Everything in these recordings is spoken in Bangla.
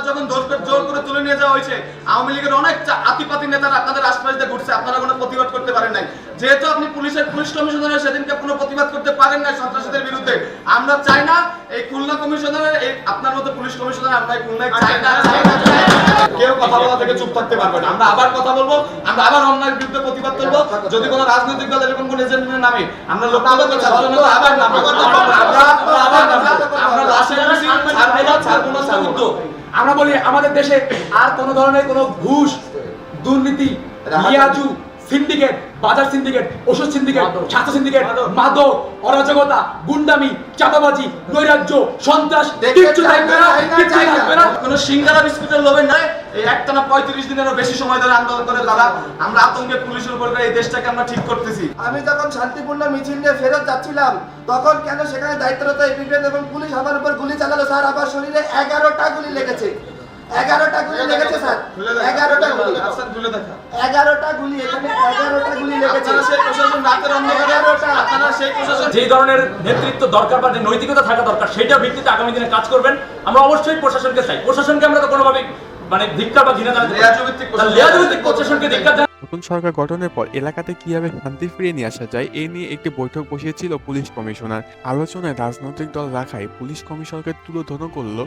যখন জোর করে তুলে নিয়ে যাওয়া হয়েছে, আওয়ামী লীগের অনেক আতিপাতি নেতারা আপনাদের আশপাশ দিয়ে ঘুরছে, আপনারা কোনো প্রতিবাদ করতে পারেন নাই। যেহেতু আপনি পুলিশ কমিশনারের সেদিনকে কোনো প্রতিবাদ করতে পারেন নাই সন্ত্রাসীদের বিরুদ্ধে, আমরা চাই না এই খুলনা কমিশনারের এই আপনার মতো পুলিশ কমিশনার আমরা খুলনায় চাই না। কেউ কথা বলা থেকে চুপ থাকতে পারবে না। আমরা আবার কথা বলবো, আমরা আবার অন্যায়ের বিরুদ্ধে প্রতিবাদ করবো। যদি কোনো রাজনৈতিক দল এরকম কোন এজেন্টের নামে আমরা লোকতান্ত্রিক ছাত্রজনতা আবার নামবো, আমরা লাশের মিছিল ছাড়বো না। আমরা বলি আমাদের দেশে আর কোন ধরনের কোন ঘুষ, দুর্নীতি, লিয়াজু, সিন্ডিকেট, বাজার সিন্ডিকেট, ওষুধ সিন্ডিকেট, ছাত্র সিন্ডিকেট, মাদক, অরাজকতা, গুন্ডামি, চাঁদাবাজি, নৈরাজ্য, সন্ত্রাস কিচ্ছু থাকবে না, কিচ্ছু থাকবে না। কোনো সিঙ্গারা বিস্কুটের লোভে নয়, এই একটানা 35 দিনেরও বেশি সময় ধরে আন্দোলন করে তারা আমরা আতঙ্কে পুলিশের উপর এই দেশটাকে আমরা ঠিক করতেছি। আমি যখন শান্তিপূর্ণ মিছিল নিয়ে ফেরত যাচ্ছিলাম তখন কেন সেখানে দায়িত্বরত এপিবিএন এবং পুলিশ আমার উপর গুলি চালালো স্যার। আমার শরীরে 11টা গুলি লেগেছে, 11টা গুলি লেগেছে স্যার, 11টা গুলি, 11টা গুলি, এখানে 11টা গুলি লেগেছে। যে ধরনের নেতৃত্ব দরকার বা নৈতিকতা থাকা দরকার সেটা ভিত্তিতে আগামী দিনে কাজ করবেন। আমরা অবশ্যই প্রশাসনকে চাই, প্রশাসনকে আমরা তো কোনোভাবে মানে ধিক্কার বা ঘৃণা জানাতে লিয়াজভিত্তিক প্রশাসনকে ধিক্কার। নতুন সরকার গঠনের পর এলাকাতে কিভাবে শান্তি ফিরিয়ে নিয়ে আসা যায় এ নিয়ে একটি বৈঠক বসিয়েছিল পুলিশ কমিশনার। আলোচনায় রাজনৈতিক দল রাখায় পুলিশ কমিশনারকে তুলোধনা করল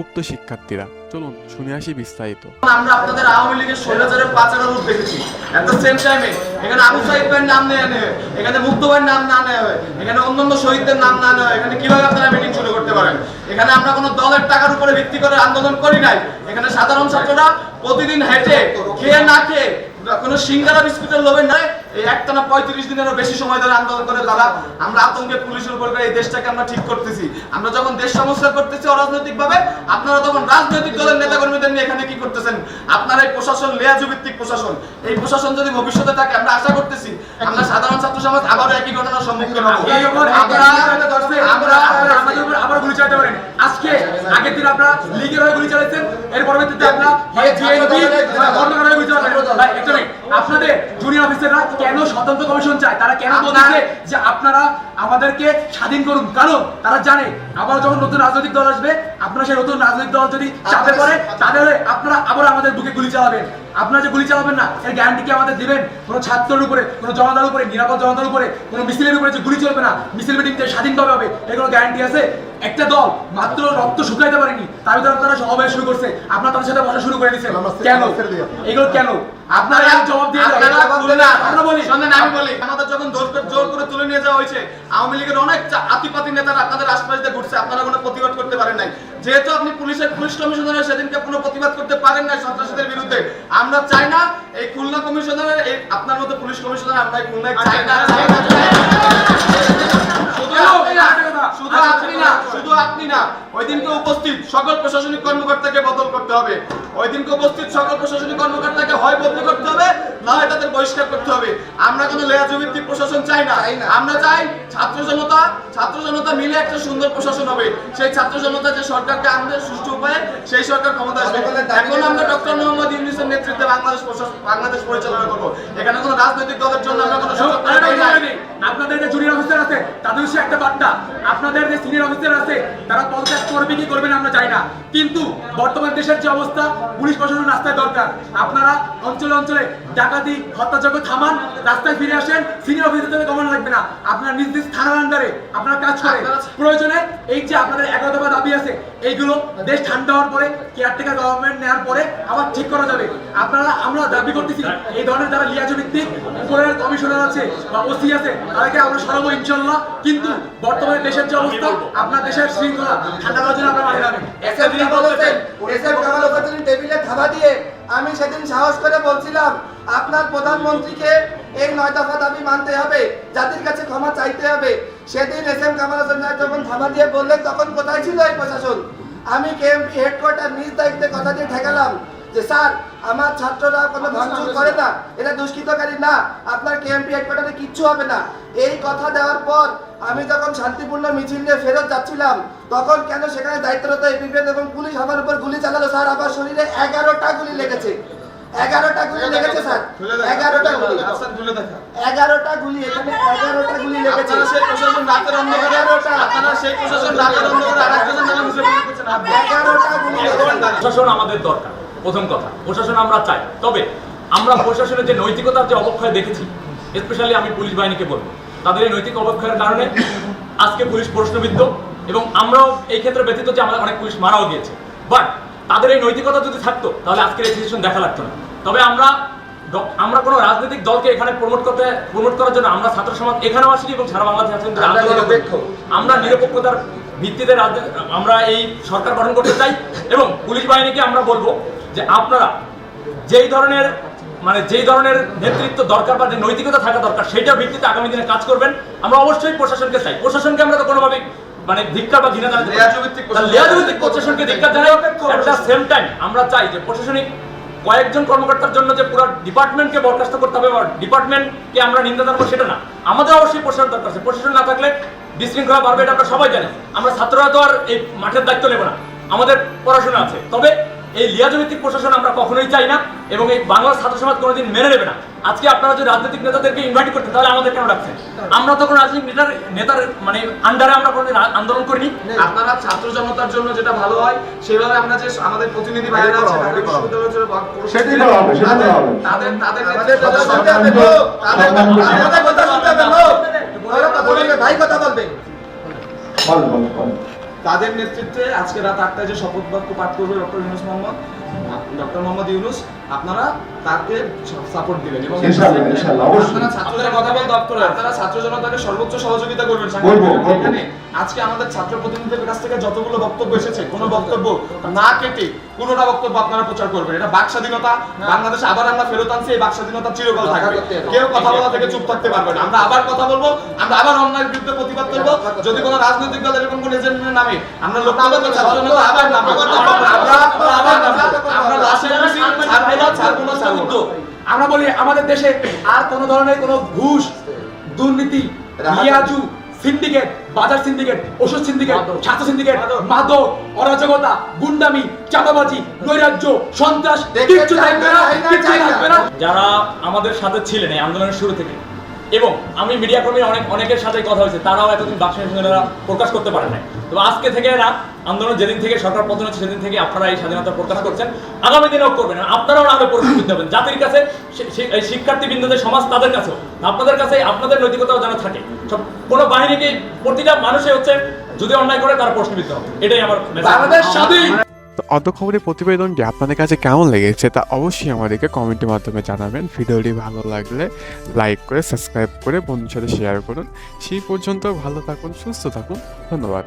উক্ত শিক্ষার্থীরা। চলুন শুনে আসি বিস্তারিত। আমরা আপনাদের আওয়ামী লীগের 16,000 পাচারের রূপ দেখেছি। এট দ্য সেম টাইমে এখানে আবু সাইদ ভাইয়ের নাম নেওয়া নেই, এখানে মুক্ত ভাইয়ের নাম না নেওয়া হয়, এখানে অন্যান্য শহীদদের নাম না নেওয়া হয়। এখানে কিভাবে আপনারা মিটিং শুরু করতে পারেন? এখানে আমরা কোনো দলের টাকার উপরে ভিত্তি করে আন্দোলন করি নাই। এখানে সাধারণ ছাত্ররা প্রতিদিন হেঁটে খেয়ে না খেয়ে কোনো সিঙ্গারা বিস্কুটের লোভে নয়, এই একটানা 35 দিনেরও বেশি সময় ধরে আন্দোলন করে তারা আমরা আতঙ্কে পুলিশের উপর এই দেশটাকে আমরা ঠিক করতেছি। আমরা যখন দেশ সংস্কার করতেছি অরাজনৈতিক ভাবে, আপনারা তখন রাজনৈতিক দলের নেতা কর্মীদের নিয়ে এখানে কি করতেছেন? আপনারা এই প্রশাসন লিয়াজু ভিত্তিক প্রশাসন, এই প্রশাসন যদি ভবিষ্যতে থাকে আমরা আশা করতেছি আমরা সাধারণ ছাত্র সমাজ আবারও একই ঘটনার সম্মুখীন হব। আবার গুলি চালাতে পারেন। আজকে আগের দিন আপনারা লীগের হয়ে গুলি চালাচ্ছেন, এর পরবর্তীতে আপনারা গুলি চালাবেন। আপনাদের জুনিয়র অফিসাররা কেন স্বতন্ত্র কমিশন চায়? তারা কেন বলছে যে আপনারা আমাদেরকে স্বাধীন করুন? কারণ তারা জানে আবার যখন নতুন রাজনৈতিক দল আসবে, আপনারা সেই নতুন রাজনৈতিক দল যদি চাপে পড়ে তাহলে আপনারা আবার আমাদের বুকে গুলি চালাবেন। আপনারা যে গুলি চালাবেন না এর গ্যারান্টি কি আমাদের দিবেন? কোনো ছাত্রের উপরে, কোনো জনতার উপরে, নিরাপদ জনতার উপরে, কোনো মিছিলের উপরে যে গুলি চলবে না, মিছিল মিটিং স্বাধীনভাবে হবে, এর কোনো গ্যারান্টি আছে? একটা দল মাত্র রক্ত শুকাইতে পারেনি, তার ভিতরে আপনারা সমাবেশ শুরু করছে, আপনারা তাদের সাথে বসা শুরু করে দিচ্ছেন কেন? এগুলো কেন? আপনারা জবাব দিয়ে আমি বলি আমাদের যখন জোর করে তুলে নিয়ে যাওয়া হয়েছে, আওয়ামী লীগের অনেক আতিপাতি নেতারা আপনাদের আশপাশ দিয়ে ঘুরছে, আপনারা কোনো প্রতিবাদ করতে পারেন নাই। যেহেতু আপনি পুলিশ কমিশনারের সেদিনকে কোনো প্রতিবাদ করতে পারেন নাই সন্ত্রাসীদের বিরুদ্ধে, আমরা চাই না এই খুলনা কমিশনারের এই আপনার মতো পুলিশ কমিশনার আমরা খুলনায় চাই না। শুধু আপনি না, ওই দিনকে উপস্থিত সকল প্রশাসনিক কর্মকর্তাকে বদল করতে হবে। ওই দিনকে উপস্থিত সকল প্রশাসনিক কর্মকর্তাকে হয় বদলি করতে হবে, না হয় তাদের বহিষ্কার করতে হবে। আমরা কোনো লেয়াজু ভিত্তিক প্রশাসন চাই না। আমরা চাই ছাত্র জনতা মিলে একটা সুন্দর প্রশাসন হবে। সেই ছাত্র জনতা যে সরকারকে আনবে সুষ্ঠু উপায়ে, সেই সরকার ক্ষমতা আসবে। এখন আমরা ডক্টর মোহাম্মদ ইউনূসের নেতৃত্বে বাংলাদেশ পরিচালনা করব। এখানে কোনো রাজনৈতিক দলের জন্য আমরা কোনো সুযোগ নাই। আপনাদের যে জুনিয়র অফিসার আছে তাদের হচ্ছে একটা বার্তা, আপনাদের যে সিনিয়র অফিসার আছে তারা পদত্যাগ করবে কি করবে না আমরা জানি না, কিন্তু বর্তমান দেশের যে অবস্থা পুলিশ প্রশাসন রাস্তায় দরকার। আপনারা অঞ্চলে অঞ্চলে ডাকাতি হত্যাযজ্ঞ থামান, রাস্তায় ফিরে আসেন, সিনিয়র অফিসারদের কমানো লাগবে না, আপনারা নিজ নিজ থানার আন্ডারে আপনারা কাজ করেন। প্রয়োজনে এই যে আপনাদের 11 দফা দাবি আছে এইগুলো দেশ ঠান্ডা হওয়ার পরে, কেয়ারটেকার গভর্নমেন্ট নেওয়ার পরে আবার ঠিক করা যাবে। আমরা দাবি করতেছি এই ধরনের যারা লিয়াজু ভিত্তিক উপরের কমিশনার আছে বা ওসি আছে তাদেরকে আমরা সরাবো ইনশাল্লাহ। কিন্তু বর্তমানে দেশের যে অবস্থা, আপনার দেশের শৃঙ্খলা ঠান্ডা করার জন্য আমরা মাঠে নামি। টেবিলে থাবা দিয়ে আমি সেদিন সাহস করে বলছিলাম আপনার প্রধানমন্ত্রীকে এই 9 দফা দাবি মানতে হবে, জাতির কাছে ক্ষমা চাইতে হবে। সেদিন এসএম কামাল হোসেন যখন থাবা দিয়ে বললেন তখন কোথায় ছিল এই প্রশাসন? আমি কেএমপি হেডকোয়ার্টার নিজ দায়িত্বে কথা দিয়ে ঠেকালাম যে স্যার আমার ছাত্ররা কোনো ভাঙচুর করে না, এটা দুষ্কৃতকারী না, আপনার কেএমপি হেডকোয়ার্টারে কিচ্ছু হবে না। এই কথা দেওয়ার পর আমি যখন শান্তিপূর্ণ মিছিল নিয়ে ফেরত যাচ্ছিলাম তখন কেন সেখানে দায়িত্বরত এপিবিএন এবং পুলিশ আমার উপর গুলি চালালো স্যার। আমার শরীরে 11টা গুলি লেগেছে, 11টা গুলি লেগেছে স্যার, খুলে দেখা। 11টা গুলি, আফসার খুলে দেখা। 11টা গুলি, এখানে 11টা গুলি লেগেছে। আপনারা সেই প্রশাসন রাতের অন্ধকারে, 11টা, আপনারা সেই প্রশাসন রাতের অন্ধকারে আরেকজনের নামে মুছে ফেলতেছেন। আপনি 11টা গুলি লেগেছে। প্রশাসন আমাদের দরকার, প্রথম কথা প্রশাসন আমরা চাই, তবে আমরা প্রশাসনের যে নৈতিকতার যে অবক্ষয় দেখেছি, স্পেশালি আমি পুলিশ বাহিনীকে বলবো, তাদের এই নৈতিক অবক্ষয়ের কারণে আজকে পুলিশ প্রশ্নবিদ্ধ, এবং আমরাও এই ক্ষেত্রে ব্যতীত যে আমাদের অনেক পুলিশ মারাও গিয়েছে। বাট তাদের এই নৈতিকতা যদি থাকতো তাহলে আজকের এই সিচুয়েশন দেখা লাগতো না। তবে আমরা কোনো রাজনৈতিক দলকে এখানে প্রমোট করার জন্য আমরা ছাত্র সমাজ এখানেও আসিনি এবং সারা বাংলাদেশে আছেন, আমরা নিরপেক্ষতার ভিত্তিতে আমরা এই সরকার গঠন করতে চাই। এবং পুলিশ বাহিনীকে আমরা বলবো যে আপনারা যেই ধরনের নেতৃত্ব দরকার বা যে নৈতিকতা থাকা দরকার সেটার ভিত্তিতে আগামী দিনে কাজ করবেন। আমরা অবশ্যই প্রশাসনকে চাই, প্রশাসনকে আমরা তো কোনোভাবে ধিক্কার বা ঘৃণা জানাতে লেয়াজভিত্তিক প্রশাসনকে ধিক্কার জানাই। এট দ্য সেম টাইম আমরা চাই যে প্রশাসনিক কয়েকজন কর্মকর্তার জন্য যে পুরো ডিপার্টমেন্টকে বরখাস্ত করতে হবে বা ডিপার্টমেন্টকে আমরা নিন্দা জানাবো সেটা না, আমাদের অবশ্যই প্রশাসন দরকার আছে। প্রশাসন না থাকলে বিশৃঙ্খলা বাড়বে, এটা আমরা সবাই জানি। আমরা ছাত্ররা তো আর এই মাঠের দায়িত্ব নেব না, আমাদের পড়াশোনা আছে। তবে এই লিয়াজভিত্তিক প্রশাসন আমরা কখনোই চাই না এবং এই বাংলার ছাত্র সমাজ কোনোদিন মেনে নেবে না। আজকে আপনারা যদি রাজনৈতিক নেতাদেরকে ইনভাইট করতেন তাহলে আমাদের কেন রাখছেন? আমরা তো কোনো রাজনৈতিক নেতার আন্ডারে আমরা কোনো আন্দোলন করিনি। আপনারা ছাত্র জনতার জন্য যেটা ভালো হয় সেভাবে আমরা যে আমাদের প্রতিনিধি ভাইয়েরা আছে ঢাকা বিশ্ববিদ্যালয়ের সেটাই করা হবে, সেটাই করা হবে। তাদের আমাদের কথা শুনতে হবে গো, আমাদের কথা শুনতে হবে গো। ওরা কথা বলবে, ভাই কথা বলবে। বল। তাদের নেতৃত্বে আজকে রাত 8টায় যে শপথ বাক্য পাঠ করবে ডক্টর মোহাম্মদ ইউনূস, আপনারা তাকে সাপোর্ট দিবেন এবং ইনশাআল্লাহ, অবশ্যই। আপনারা ছাত্রদের কথা বল দপ্তরে, আপনারা ছাত্র জনতাকে সর্বোচ্চ সহযোগিতা করবেন। করবো। এখানে আজকে আমাদের ছাত্র প্রতিনিধিদের কাছ থেকে যতগুলো বক্তব্য এসেছে, কোনো বক্তব্য না কেটে কোনোটা বক্তব্য আপনারা প্রচার করবেন। এটা বাক স্বাধীনতা, বাংলাদেশে আবার আমরা ফেরত আনছি, এই বাক স্বাধীনতা চিরকাল থাকবে। কেউ কথা বলা থেকে চুপ থাকতে পারবে না। আমরা আবার কথা বলবো, আমরা আবার অন্যায়ের বিরুদ্ধে প্রতিবাদ করবো। যদি কোনো রাজনৈতিক দল এরকম কোনো এজেন্টের নামে আমরা লোকতান্ত্রিক ছাত্র জনতা আবার নামবো, আমরা লাশের মিছিল ছাড়বো না। আমরা বলি আমাদের দেশে আর কোন ধরনের কোনো ঘুষ, দুর্নীতি, লিয়াজু, সিন্ডিকেট, বাজার সিন্ডিকেট, ওষুধ সিন্ডিকেট, ছাত্র সিন্ডিকেট, মাদক, অরাজকতা, গুন্ডামি, চাঁদাবাজি, নৈরাজ্য, সন্ত্রাস কিচ্ছু থাকবে না, কিচ্ছু থাকবে না। যারা আমাদের সাথে ছিলেন এই আন্দোলনের শুরু থেকে, এবং আমি মিডিয়া কর্মীর অনেকের সাথে কথা হয়েছে, তারাও এতদিন বাকস্বাধীনতা প্রকাশ করতে পারে নাই। তো আজকে থেকে না, আন্দোলন যেদিন থেকে সরকার পতন হচ্ছে সেদিন থেকে আপনারা এই স্বাধীনতা প্রকাশ করছেন, আগামী দিনেও করবেন। আপনারাও না হলে পরিস্থিতি হবেন জাতির কাছে, এই শিক্ষার্থী বিন্দুদের সমাজ তাদের কাছেও, আপনাদের কাছে আপনাদের নৈতিকতাও যেন থাকে। সব কোনো বাহিনীকে প্রতিটা মানুষে হচ্ছে যদি অন্যায় করে তারা প্রশ্নবিদ্ধ হবে, এটাই আমার বাংলাদেশ স্বাধীন। তো অর্ধ খবরের প্রতিবেদনটি আপনাদের কাছে কেমন লেগেছে তা অবশ্যই আমাদেরকে কমেন্টের মাধ্যমে জানাবেন। ভিডিওটি ভালো লাগলে লাইক করে সাবস্ক্রাইব করে বন্ধুর সাথে শেয়ার করুন। সেই পর্যন্ত ভালো থাকুন, সুস্থ থাকুন, ধন্যবাদ।